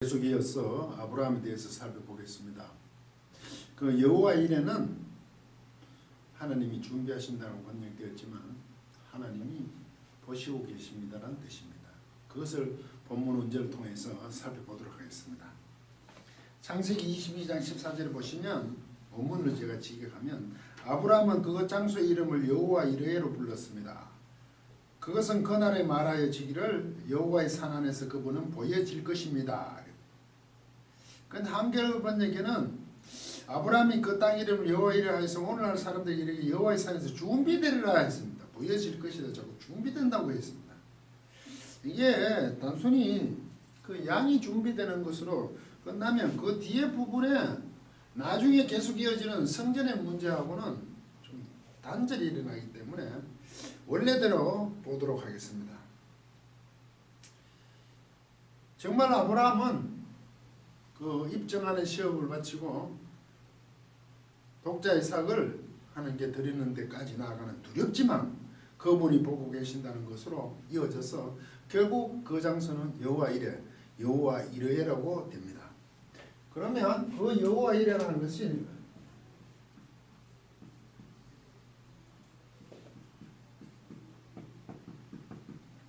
계속 이어서 아브라함에 대해서 살펴보겠습니다. 그 여호와 이레는 하나님이 준비하신다고 번역되었지만 하나님이 보시고 계십니다라는 뜻입니다. 그것을 본문 원절을 통해서 살펴보도록 하겠습니다. 창세기 22장 14절을 보시면 본문을 제가 직역하면 아브라함은 그것 장소의 이름을 여호와 이레로 불렀습니다. 그것은 그날에 말하여 지기를 여호와의 산 안에서 그분은 보여질 것입니다. 근데 한겨레 번역에는 아브라함이 그 땅 이름을 여호와 이레 하여서 오늘날 사람들이 이렇게 여호와의 산에서 준비되리라 했습니다. 보여질 것이다. 자꾸 준비된다고 했습니다. 이게 단순히 그 양이 준비되는 것으로 끝나면 그 뒤에 부분에 나중에 계속 이어지는 성전의 문제하고는 좀 단절이 일어나기 때문에 원래대로 보도록 하겠습니다. 정말 아브라함은 그 입증하는 시험을 마치고 독자 이삭을 하나님께 드리는 데까지 나아가는 두렵지만 그분이 보고 계신다는 것으로 이어져서 결국 그 장소는 여호와 이레, 여호와 이레라고 됩니다. 그러면 그 여호와 이레라는 것이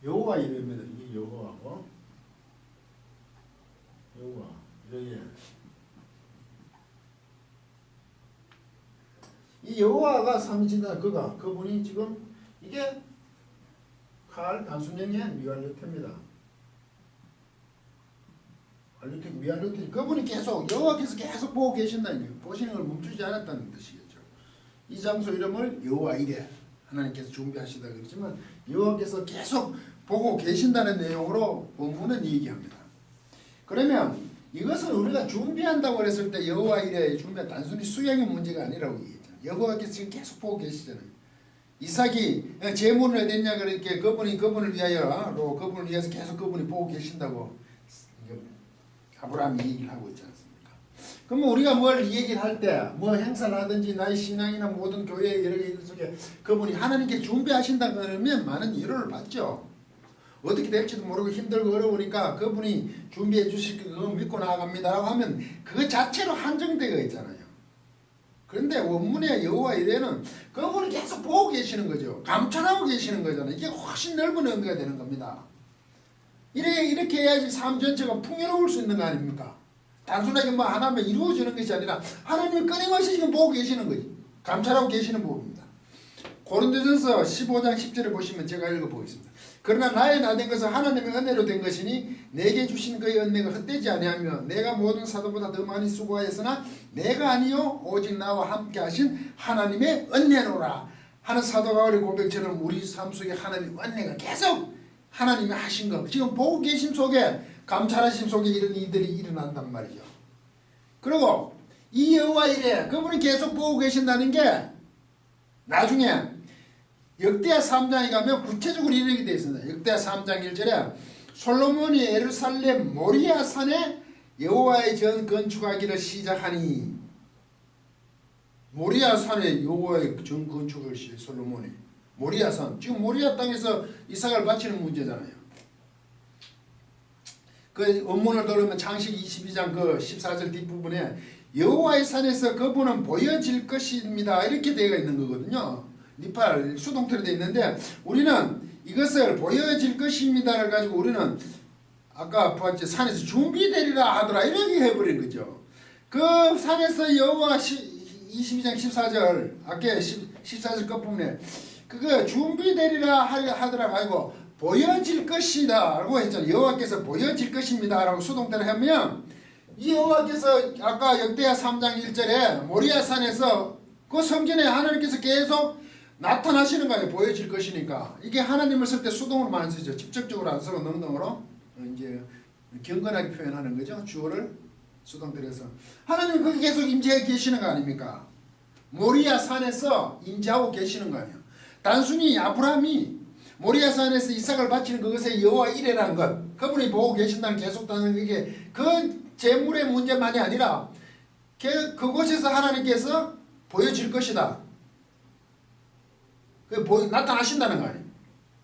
여호와 이레입니다. 이 여호와고 여호와 이레. 이 여호와가 삼위신다. 그분이 지금 이게 칼 단순형의 미완료태입니다. 미완료태. 그분이 계속 여호와께서 계속 보고 계신다는 거예요. 보시는 걸 멈추지 않았다는 뜻이겠죠. 이 장소 이름을 여호와 이레 하나님께서 준비하시다 그랬지만 여호와께서 계속 보고 계신다는 내용으로 본문은 얘기합니다. 그러면 이것은 우리가 준비한다고 했을 때 여호와 이레 준비한 단순히 수양의 문제가 아니라고 얘기했잖아요. 여호와께서 지금 계속 보고 계시잖아요. 이삭이 제물을 냈냐 그렇게 그분을 위하여 그분을 위해서 계속 그분이 보고 계신다고 아브라함이 얘기를 하고 있지 않습니까? 그러면 우리가 뭘 얘기를 할 때 뭐 행사를 하든지 나의 신앙이나 모든 교회의 여러 개 속에 그분이 하나님께 준비하신다 그러면 많은 위로를 받죠. 어떻게 될지도 모르고 힘들고 어려우니까 그분이 준비해 주실 거 믿고 나아갑니다라고 하면 그것 자체로 한정되어 있잖아요. 그런데 원문의 여호와 이레는 그분이 계속 보고 계시는 거죠. 감찰하고 계시는 거잖아요. 이게 훨씬 넓은 의미가 되는 겁니다. 이렇게 해야지 삶 전체가 풍요로울 수 있는 거 아닙니까? 단순하게 뭐 하나면 이루어지는 것이 아니라 하나님이 끊임없이 지금 보고 계시는 거지. 감찰하고 계시는 부분입니다. 고린도전서 15장 10절을 보시면 제가 읽어보겠습니다. 그러나 나의 나 된 것은 하나님의 은혜로 된 것이니 내게 주신 그의 은혜가 헛되지 아니하며 내가 모든 사도보다 더 많이 수고하였으나 내가 아니요 오직 나와 함께 하신 하나님의 은혜로라 하는 사도 바울의 고백처럼 우리 삶 속에 하나님의 은혜가 계속 하나님이 하신 것 지금 보고 계심 속에 감찰하심 속에 이런 일들이 일어난단 말이죠. 그리고 이 여호와 이레 그분이 계속 보고 계신다는 게 나중에 역대하 3장에 가면 구체적으로 이렇게 되어 있습니다. 역대하 3장 1절에 솔로몬이 예루살렘 모리아 산에 여호와의 전 건축하기를 시작하니 모리아 산에 여호와의 전 건축을 솔로몬이 모리아 산 지금 모리아 땅에서 이삭을 바치는 문제잖아요. 그 원문을 들으면 창세기 22장 그 14절 뒷부분에 여호와의 산에서 그분은 보여질 것입니다 이렇게 되어 있는 거거든요. 니팔 수동태로 되어 있는데 우리는 이것을 보여질 것입니다를 가지고 우리는 아까 봤죠. 산에서 준비되리라 하더라 이렇게 해버린 거죠. 그 산에서 여호와 22장 14절 아까 14절 끝부분에 그거 준비되리라 하더라 아니고 보여질 것이다 라고 했잖아요. 여호와께서 보여질 것입니다 라고 수동태를 하면 이 여호와께서 아까 역대하 3장 1절에 모리아 산에서 그 성전에 하나님께서 계속 나타나시는 거예요. 보여질 것이니까. 이게 하나님을 쓸 때 수동으로 많이 쓰죠. 직접적으로 안 쓰고 능동으로 이제 경건하게 표현하는 거죠. 주어를 수동태에서 하나님이 거기 계속 임재해 계시는 거 아닙니까? 모리아 산에서 임재하고 계시는 거 아니에요. 단순히 아브라함이 모리아 산에서 이삭을 바치는 그것에 여호와 이레라는 것 그분이 보고 계신다는 계속되는 게 그 재물의 문제만이 아니라 그곳에서 하나님께서 보여질 것이다. 나타나신다는 거 아니에요.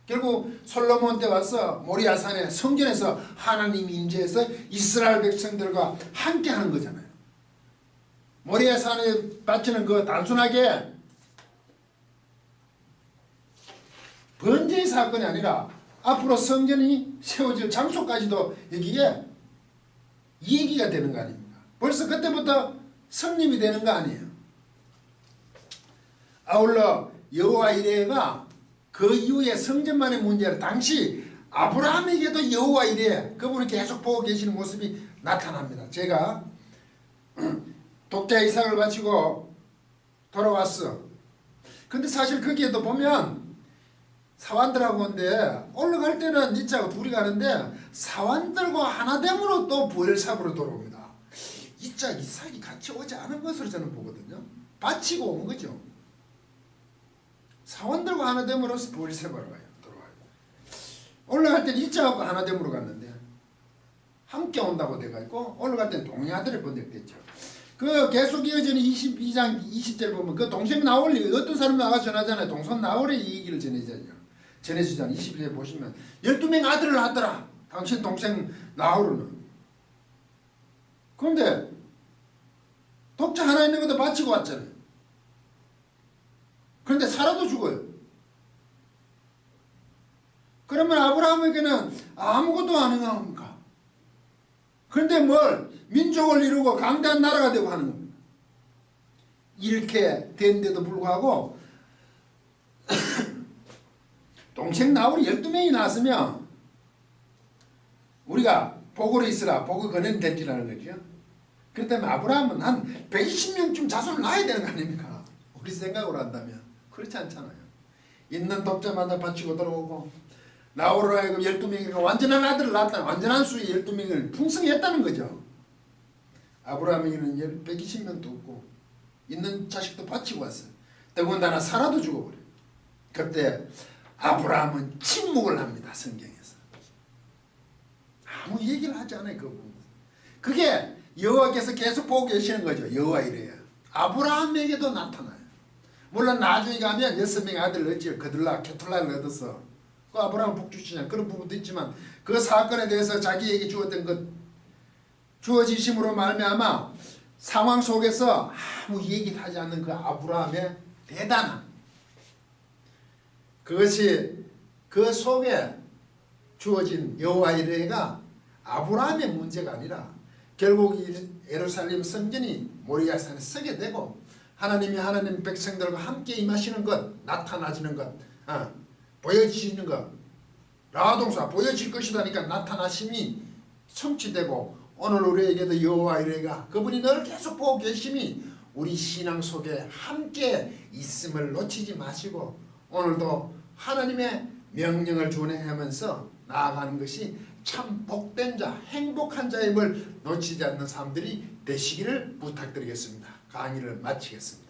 결국 솔로몬 때 와서 모리아산의 성전에서 하나님 임재해서 이스라엘 백성들과 함께 하는 거잖아요. 모리아산에 바치는 그 단순하게 번제의 사건이 아니라 앞으로 성전이 세워질 장소까지도 여기에 얘기가 되는 거 아닙니까? 벌써 그때부터 성립이 되는 거 아니에요. 아울러 여호와 이레가 그 이후에 성전만의 문제를 당시 아브라함에게도 여호와 이레 그분이 계속 보고 계시는 모습이 나타납니다. 제가 독자 이삭을 바치고 돌아왔어. 근데 사실 거기에도 보면 사환들하고 온데 올라갈 때는 이자하고 둘이 가는데 사환들과 하나됨으로 또 부엘삽으로 돌아옵니다. 이자 이삭이 같이 오지 않은 것으로 저는 보거든요. 바치고 온 거죠. 사원들과 하나됨으로서 부엘삽으로 돌아와요. 올라갈 때는 이자하고 하나됨으로 갔는데 함께 온다고 돼가 있고 올라갈 때는 동료아들을 번역됐죠. 그 계속 이어지는 22장 20절 보면 그 동생 나홀이 어떤 사람이 나가서 전하잖아요. 동선 나홀의 이 얘기를 전해주잖아요. 21절 보시면 12명 아들을 낳았더라. 당신 동생 나홀은. 그런데 독자 하나 있는 것도 바치고 왔잖아요. 그런데 살아도 죽어요. 그러면 아브라함에게는 아무것도 안 행합니까? 그런데 뭘 민족을 이루고 강대한 나라가 되고 하는 겁니다. 이렇게 된데도 불구하고 동생 나홀이 12명이 나왔으면 우리가 복으로 있으라 복을 거는 될지라는 거죠. 그렇다면 아브라함은 한 120명쯤 자손을 낳아야 되는 거 아닙니까? 우리 생각으로 한다면 그렇지 않잖아요. 있는 독자마다 바치고 들어오고 나홀로 하여금 12명이니까 완전한 아들을 낳았다. 완전한 수의 12명을 풍성했다는 거죠. 아브라함에게는 120명도 없고 있는 자식도 바치고 왔어요. 더군다나 사라도 죽어버려요. 그때 아브라함은 침묵을 합니다. 성경에서. 아무 얘기를 하지 않아요. 그 부분. 그게 여호와께서 계속 보고 계시는 거죠. 여호와 이래요. 아브라함에게도 나타나요. 물론 나중에 가면 6명의 아들을 얻지 그들라 케툴라를 얻어서 그 아브라함 복주시냐 그런 부분도 있지만 그 사건에 대해서 자기에게 주었던 것 주어지심으로 말미암아 상황 속에서 아무 얘기도 하지 않는 그 아브라함의 대단함 그것이 그 속에 주어진 여호와 이레가 아브라함의 문제가 아니라 결국 예루살렘 성전이 모리아산에 서게 되고 하나님이 하나님 백성들과 함께 임하시는 것 나타나지는 것 보여지시는 것 라동사 보여질 것이다니까 나타나심이 성취되고 오늘 우리에게도 여호와 이레가 그분이 늘 계속 보고 계심이 우리 신앙 속에 함께 있음을 놓치지 마시고 오늘도 하나님의 명령을 준행하면서 나아가는 것이 참 복된 자, 행복한 자임을 놓치지 않는 사람들이 되시기를 부탁드리겠습니다. 강의를 마치겠습니다.